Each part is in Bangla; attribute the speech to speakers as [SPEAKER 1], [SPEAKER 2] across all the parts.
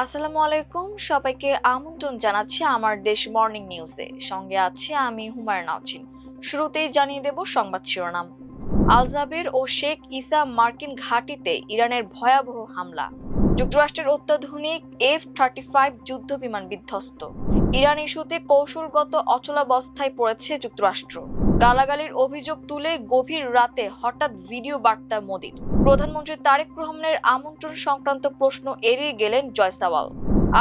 [SPEAKER 1] আসসালামু আলাইকুম, সবাইকে আমন্ত্রণ জানাচ্ছি আমার দেশ মর্নিং নিউজে। সঙ্গে আছি আমি হুমায়ুন নাওচিন। শুরুতেই জানিয়ে দেব সংবাদ শিরোনাম। আল জাবের ও শেখ ইসা মার্কিন ঘাঁটিতে ইরানের ভয়াবহ হামলা। যুক্তরাষ্ট্রের অত্যাধুনিক F-35 যুদ্ধ বিমান বিধ্বস্ত। ইরান ইস্যুতে কৌশলগত অচলাবস্থায় পড়েছে যুক্তরাষ্ট্র। গালাগালির অভিযোগ তুলে গভীর রাতে হঠাৎ ভিডিও বার্তা মোদির। প্রধানমন্ত্রী তারেক রহমানের আমন্ত্রণ সংক্রান্ত প্রশ্ন এড়িয়ে গেলেন জয়সাওয়াল।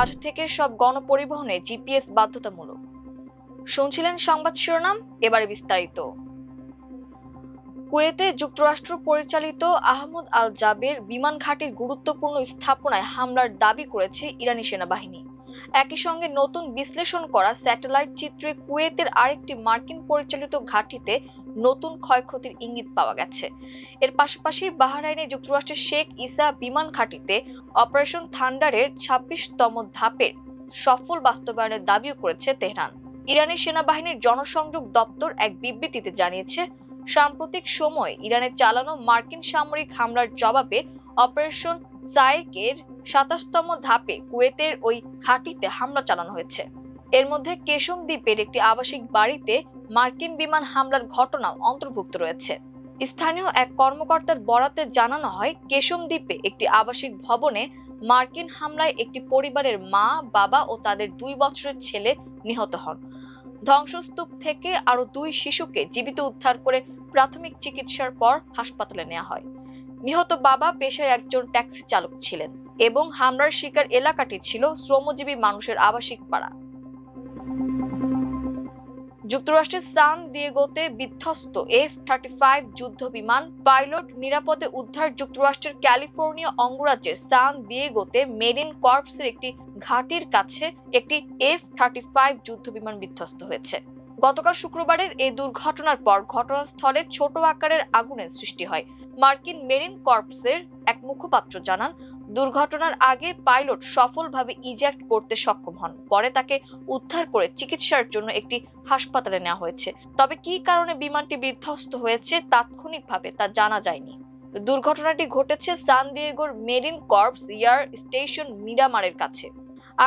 [SPEAKER 1] আজ থেকে সব গণপরিবহনে জিপিএস বাধ্যতামূলক। শুনছিলেন সংবাদ শিরোনাম, এবারে বিস্তারিত। কুয়েতে যুক্তরাষ্ট্র পরিচালিত আহমদ আল জাবের বিমান ঘাঁটির গুরুত্বপূর্ণ স্থাপনায় হামলার দাবি করেছে ইরানি সেনাবাহিনী। একই সঙ্গে নতুন বিশ্লেষণ করা স্যাটেলাইট চিত্রে কুয়েতের আরেকটি মার্কিন পরিচালিত ঘাঁটিতে নতুন ক্ষয়ক্ষতির ইঙ্গিত পাওয়া গেছে। এর পাশাপাশি বাহরাইনে যুক্তরাষ্ট্রের শেখ ইসা বিমান ঘাঁটিতে অপারেশন থান্ডারের ২৬তম ধাপের সফল বাস্তবায়নের দাবিও করেছে তেহরান। ইরানি সেনাবাহিনীর জনসংযোগ দপ্তর এক বিবৃতিতে জানিয়েছে, সাম্প্রতিক সময়ে ইরানে চালানো মার্কিন সামরিক হামলার জবাবে অপারেশন সাইকের ২৭তম ধাপে কুয়েতের ওই ঘাঁটিতে হামলা চালানো হয়েছে। এর মধ্যে কেশম দ্বীপের একটি আবাসিক বাড়িতে মার্কিন বিমান হামলার ঘটনাও অন্তর্ভুক্ত রয়েছে। স্থানীয় এক কর্মকর্তার বরাতে জানানো হয়, কেশম দ্বীপে একটি আবাসিক ভবনে মার্কিন হামলায় একটি পরিবারের মা, বাবা ও তাদের ২ বছরের ছেলে নিহত হন। ধ্বংসস্তূপ থেকে আরো ২ শিশুকে জীবিত উদ্ধার করে প্রাথমিক চিকিৎসার পর হাসপাতালে নেওয়া হয়। নিহত বাবা পেশায় একজন ট্যাক্সি চালক ছিলেন এবং হামলার শিকার এলাকাটি ছিল শ্রমজীবী মানুষের আবাসিক পাড়া। যুক্তরাষ্ট্রের সান দিয়েগোতে বিধ্বস্ত F-35 যুদ্ধ বিমান পাইলট নিরাপদে উদ্ধার। যুক্তরাষ্ট্রের ক্যালিফোর্নিয়া অঙ্গরাজ্যের সান দিয়েগোতে মেরিন কর্পসের একটি ঘাঁটির কাছে একটি F-35 যুদ্ধ বিমান বিধ্বস্ত হয়েছে। গতকাল শুক্রবারের এই দুর্ঘটনার পর ঘটনাস্থলে ছোট আকারের আগুনের সৃষ্টি হয়। মার্কিন মেরিন কর্পসের এক মুখপাত্র জানান, দুর্ঘটনার আগে পাইলট সফলভাবে ইজেক্ট করতে সক্ষম হন। পরে তাকে উদ্ধার করে চিকিৎসার জন্য একটি হাসপাতালে নেওয়া হয়েছে। তবে কী কারণে বিমানটি বিধ্বস্ত হয়েছে তাৎক্ষণিকভাবে তা জানা যায়নি। দুর্ঘটনাটি ঘটেছে সান দিয়েগোর মেরিন কর্পস এয়ার স্টেশন মিরামারের কাছে।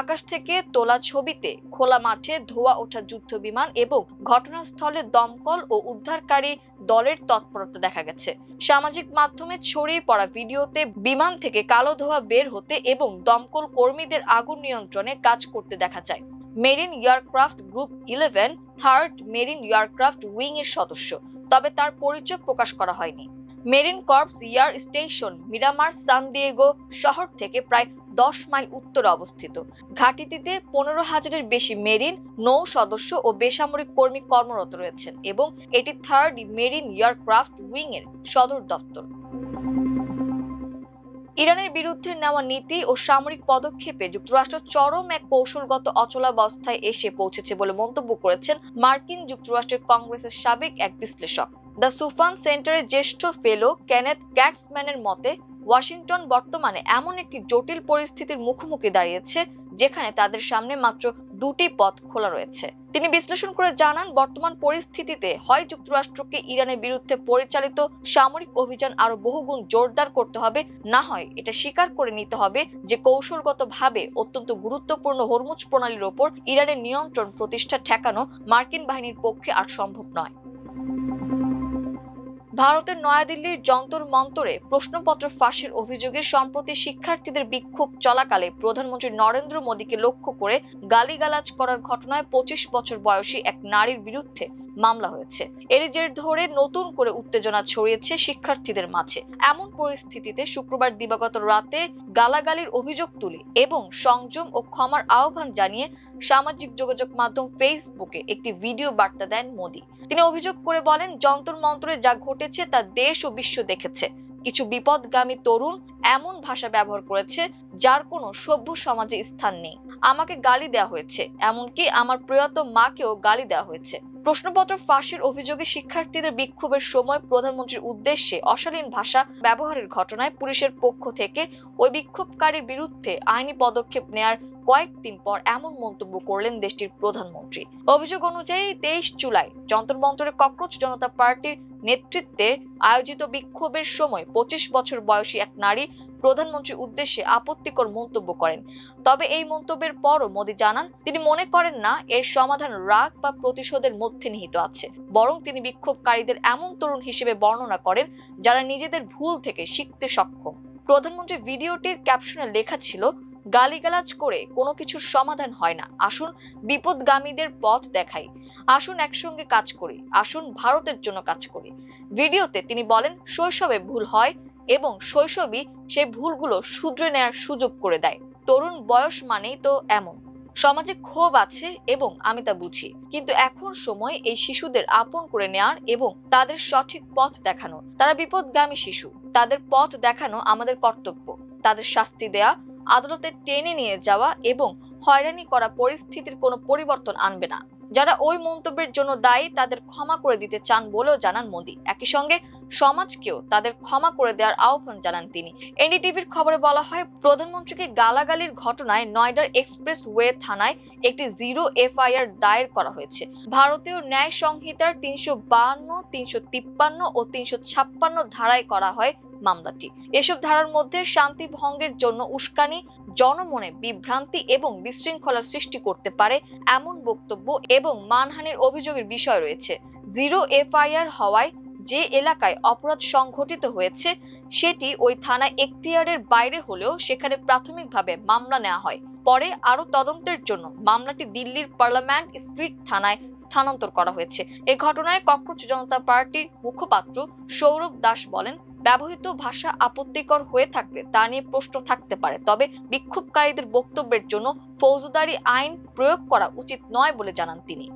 [SPEAKER 1] আকাশ থেকে তোলা ছবিতে খোলা মাঠে ধোঁয়া ওঠা যুদ্ধ বিমান এবং ঘটনাস্থলে দমকল ও উদ্ধারকারী দলের তৎপরতা দেখা গেছে। সামাজিক মাধ্যমে ছড়িয়ে পড়া ভিডিওতে বিমান থেকে কালো ধোঁয়া বের হতে এবং দমকল কর্মীদের আগুন নিয়ন্ত্রণে কাজ করতে দেখা যায়। Marine Aircraft Group 11 third Marine Aircraft Wing এর সদস্য, তবে তার পরিচয় প্রকাশ করা হয়নি। Marine Corps Air Station Miramar San Diego শহর থেকে প্রায় 10 মাইল উত্তরে অবস্থিত। ঘাঁটিটিতে 15,000-এর বেশি মেরিন নৌ সদস্য ও বেসামরিক কর্মী কর্মরত রয়েছেন এবং এটি থার্ড মেরিন এয়ারক্রাফট উইং এর সদর দপ্তর। ইরানের বিরুদ্ধে নেওয়া নীতি ও সামরিক পদক্ষেপে যুক্তরাষ্ট্র চরম এক কৌশলগত অচলাবস্থায় এসে পৌঁছেছে বলে মন্তব্য করেছেন মার্কিন যুক্তরাষ্ট্রের কংগ্রেসের সাবেক এক বিশ্লেষক। দ্য সুফান সেন্টারের জ্যেষ্ঠ ফেলো কেনেথ ক্যাটসম্যানের মতে, ওয়াশিংটন বর্তমানে এমন একটি জটিল পরিস্থিতির মুখোমুখি দাঁড়িয়েছে যেখানে তাদের সামনে মাত্র 2টি পথ খোলা রয়েছে। তিনি বিশ্লেষণ করে জানান, বর্তমান পরিস্থিতিতে হয় যুক্তরাষ্ট্রকে ইরানের বিরুদ্ধে পরিচালিত সামরিক অভিযান আরো বহুগুণ জোরদার করতে হবে, না হয় এটা স্বীকার করে নিতে হবে যে কৌশলগতভাবে অত্যন্ত গুরুত্বপূর্ণ হরমুজ প্রণালীর ওপর ইরানের নিয়ন্ত্রণ প্রতিষ্ঠা ঠেকানো মার্কিন বাহিনীর পক্ষে আর সম্ভব নয়। ভারতের নয়াদিল্লির যন্তর মন্তরে প্রশ্নপত্র ফাঁসের অভিযোগে সম্প্রতি শিক্ষার্থীদের বিক্ষোভ চলাকালে প্রধানমন্ত্রী নরেন্দ্র মোদীকে লক্ষ্য করে গালিগালাজ করার ঘটনায় 25 বছর বয়সী এক নারীর বিরুদ্ধে মামলা হয়েছে। এর জের ধরে নতুন করে উত্তেজনা ছড়িয়েছে শিক্ষার্থীদের মাঝে। এমন পরিস্থিতিতে শুক্রবার দিবাগত রাতে গালাগালির অভিযোগ তুলে এবং সংযম ও ক্ষমার আহ্বান জানিয়ে সামাজিক যোগাযোগ মাধ্যম ফেসবুকে একটি ভিডিও বার্তা দেন মোদী। তিনি অভিযোগ করে বলেন, যন্তর মন্তরে যা ঘটেছে তা দেশ ও বিশ্ব দেখেছে। কিছু বিপদগামী তরুণ এমন ভাষা ব্যবহার করেছে যার কোনো সভ্য সমাজে স্থান নেই। আমাকে গালি দেওয়া হয়েছে, এমনকি আমার প্রয়াত মাকেও গালি দেওয়া হয়েছে। প্রশ্নপত্র ফাঁসের অভিযোগে শিক্ষার্থীদের বিক্ষোভের সময় প্রধানমন্ত্রীর উদ্দেশ্যে অশালীন ভাষা ব্যবহারের ঘটনায় পুলিশের পক্ষ থেকে ওই বিক্ষোভকারীর বিরুদ্ধে আইনি পদক্ষেপ নেয়ার কয়েকদিন পর এমন মন্তব্য করলেন দেশটির প্রধানমন্ত্রী। অভিযোগ অনুযায়ী 23 জুলাই যন্তর মন্তরে ককরোচ জনতা পার্টির নেতৃত্বে আয়োজিত বিক্ষোভের সময় 25 বছর বয়সী এক নারী প্রধানমন্ত্রীর উদ্দেশ্যে আপত্তিকর মন্তব্য করেন। তবে এই মন্তব্যের পরও মোদি জানান তিনি মনে করেন না এর সমাধান রাগ বা প্রতিশোধের মধ্যে নিহিত আছে, বরং তিনি বিক্ষোভকারীদের এমন তরুণ হিসেবে বর্ণনা করেন যারা নিজেদের ভুল থেকে শিখতে সক্ষম। প্রধানমন্ত্রী ভিডিওটির ক্যাপশনে লেখা ছিল, গালিগালাজ করে কোনো কিছুর সমাধান হয় না, আসুন বিপদগামীদের পথ দেখাই, আসুন একসঙ্গে কাজ করি, আসুন ভারতের জন্য কাজ করি। ভিডিওতে তিনি বলেন শৈশবে ভুল হয় এবং শৈশবই সেই ভুলগুলো শুধরে নেয়ার সুযোগ করে দেয়। তরুণ বয়স মানেই তো এমন, সমাজে ক্ষোভ আছে এবং আমি তা বুঝি, কিন্তু এখন সময় এই শিশুদের আপন করে নেয়ার এবং তাদের সঠিক পথ দেখানোর। তারা বিপদগামী শিশু, তাদের পথ দেখানো আমাদের কর্তব্য। তাদের শাস্তি দেয়া, আদালতে টেনে নিয়ে যাওয়া এবং হয়রানি করা পরিস্থিতির কোনো পরিবর্তন আনবে না। যারা ওই মন্তব্যের জন্য দায়ী তাদের ক্ষমা করে দিতে চান বলেও জানান মোদি। একই সঙ্গে সমাজকেও তাদের ক্ষমা করে দেওয়ার আহ্বান জানান তিনি। এনডিটিভির খবরে বলা হয়, প্রধানমন্ত্রীকে গালাগালির ঘটনায় নয়ডার এক্সপ্রেস ওয়ে থানায় একটি 0 এফআইআর দায়ের করা হয়েছে। ভারতীয় ন্যায় সংহিতার 352, 353 ও 356 ধারায় করা হয় মামলাটি। এসব ধারার মধ্যে শান্তি ভঙ্গের জন্য উস্কানি, জনমনে বিভ্রান্তি এবং বিশৃঙ্খলার সৃষ্টি করতে পারে এমন বক্তব্য এবং মানহানির অভিযোগের বিষয় রয়েছে। 0 এফআইআর হওয়ায় যে এলাকায় অপরাধ সংঘটিত হয়েছে সেটি ওই থানা এখতিয়ারের বাইরে হলেও সেখানে প্রাথমিকভাবে মামলা নেওয়া হয়। পরে আরো তদন্তের জন্য মামলাটি দিল্লির পার্লামেন্ট স্ট্রিট থানায় স্থানান্তর করা হয়েছে। এই ঘটনায় ককরোচ জনতা পার্টির মুখপাত্র সৌরভ দাস বলেন, ব্যবহৃত ভাষা আপত্তিকর হয়ে থাকলে তা নিয়ে প্রশ্ন থাকতে পারে, তবে বিক্ষোভকারীদের বক্তব্যের জন্য ফৌজদারি আইন প্রয়োগ করা উচিত নয় বলে জানান তিনি।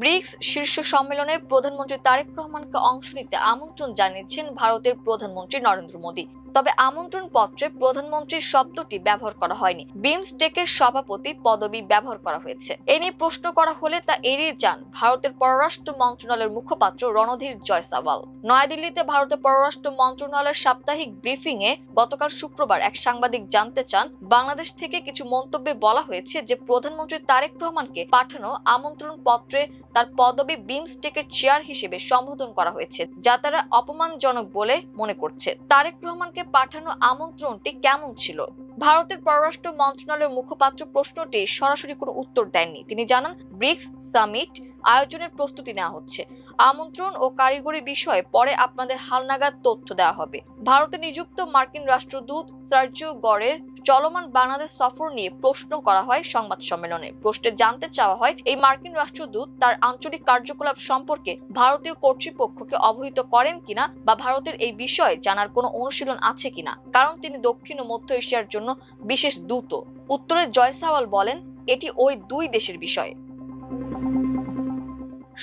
[SPEAKER 1] ব্রিক্স শীর্ষ সম্মেলনে প্রধানমন্ত্রী তারেক রহমানকে অংশ নিতে আমন্ত্রণ জানিয়েছেন ভারতের প্রধানমন্ত্রী নরেন্দ্র মোদি। তবে আমন্ত্রণ পত্রে প্রধানমন্ত্রীর শব্দটি ব্যবহার করা হয়নি, বিমস্টেকের সভাপতি পদবি ব্যবহার করা হয়েছে। এ নিয়ে প্রশ্ন করা হলে তা এড়িয়ে যান ভারতের পররাষ্ট্র মন্ত্রণালয়ের মুখপাত্র রণধীর জয়সওয়াল। নয়াদিল্লিতে ভারতের পররাষ্ট্র মন্ত্রণালয়ের সাপ্তাহিক ব্রিফিং এ গতকাল শুক্রবার এক সাংবাদিক জানতে চান, বাংলাদেশ থেকে কিছু মন্তব্যে বলা হয়েছে যে প্রধানমন্ত্রী তারেক রহমানকে পাঠানো আমন্ত্রণ পত্রে তার পদবি বিমস্টেকের চেয়ার হিসেবে সম্বোধন করা হয়েছে, যা তারা অপমানজনক বলে মনে করছে। তারেক রহমানকে পাঠানো আমন্ত্রণটি কেমন ছিল? ভারতের পররাষ্ট্র মন্ত্রণালয়ের মুখপাত্র প্রশ্নটি সরাসরি কোনো উত্তর দেননি। তিনি জানান, ব্রিক্স সামিট আয়োজনের প্রস্তুতি নেওয়া হচ্ছে, আমন্ত্রণ ও কারিগরি বিষয়ে পরে আপনাদের হালনাগাদ তথ্য দেওয়া হবে। ভারতে নিযুক্ত মার্কিন রাষ্ট্রদূত সার্জিও গরের চলমান বাংলাদেশ সফর নিয়ে প্রশ্ন করা হয় সংবাদ সম্মেলনে। প্রশ্নে জানতে চাওয়া হয়, এই মার্কিন রাষ্ট্রদূত তার আঞ্চলিক কার্যকলাপ সম্পর্কে ভারতীয় কর্তৃপক্ষকে অবহিত করেন কিনা বা ভারতের এই বিষয়ে জানার কোনো অনুশীলন আছে কিনা, কারণ তিনি দক্ষিণ ও মধ্য এশিয়ার জন্য বিশেষ দূত। উত্তরে জয়সওয়াল বলেন, এটি ওই দুই দেশের বিষয়।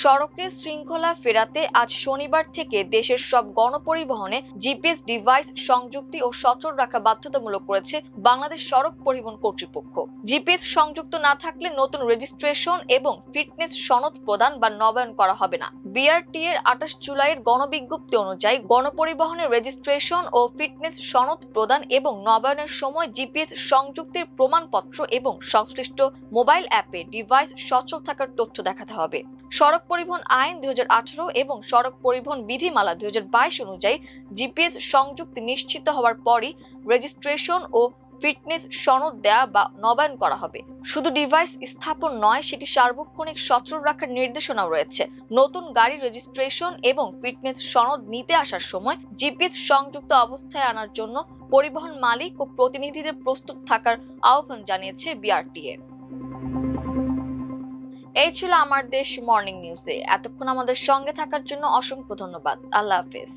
[SPEAKER 1] সড়কে শৃঙ্খলা ফেরাতে আজ শনিবার থেকে দেশের সব গণপরিবহনে জিপিএস ডিভাইস সংযুক্তি ও সচল রাখা বাধ্যতামূলক করেছে বাংলাদেশ সড়ক পরিবহন কর্তৃপক্ষ। জিপিএস সংযুক্ত না থাকলে নতুন রেজিস্ট্রেশন এবং ফিটনেস সনদ প্রদান বা নবায়ন করা হবে না। বিআরটি এর 28 জুলাইয়ের গণবিজ্ঞপ্তি অনুযায়ী গণপরিবহনের রেজিস্ট্রেশন ও ফিটনেস সনদ প্রদান এবং নবায়নের সময় জিপিএস সংযুক্তির প্রমাণপত্র এবং সংশ্লিষ্ট মোবাইল অ্যাপে ডিভাইস সচল থাকার তথ্য দেখাতে হবে। সড়ক পরিবহন আইন 2018 এবং সড়ক পরিবহন বিধিমালা 2022 অনুযায়ী জিপিএস সংযুক্তি নিশ্চিত হওয়ার পরই রেজিস্ট্রেশন ও ফিটনেস সনদ দেয়া বা নবায়ন করা হবে। শুধু ডিভাইস স্থাপন নয়, সেটি সার্বক্ষণিক সচল রাখার নির্দেশনাও রয়েছে। নতুন গাড়ি রেজিস্ট্রেশন এবং ফিটনেস সনদ নিতে আসার সময় জিপিএস সংযুক্ত অবস্থায় আনার জন্য পরিবহন মালিক ও প্রতিনিধিদের প্রস্তুত থাকার আহ্বান জানিয়েছে বিআরটিএ। এই ছিল আমার দেশ মর্নিং নিউজে। এতক্ষণ আমাদের সঙ্গে থাকার জন্য অসংখ্য ধন্যবাদ। আল্লাহ হাফেজ।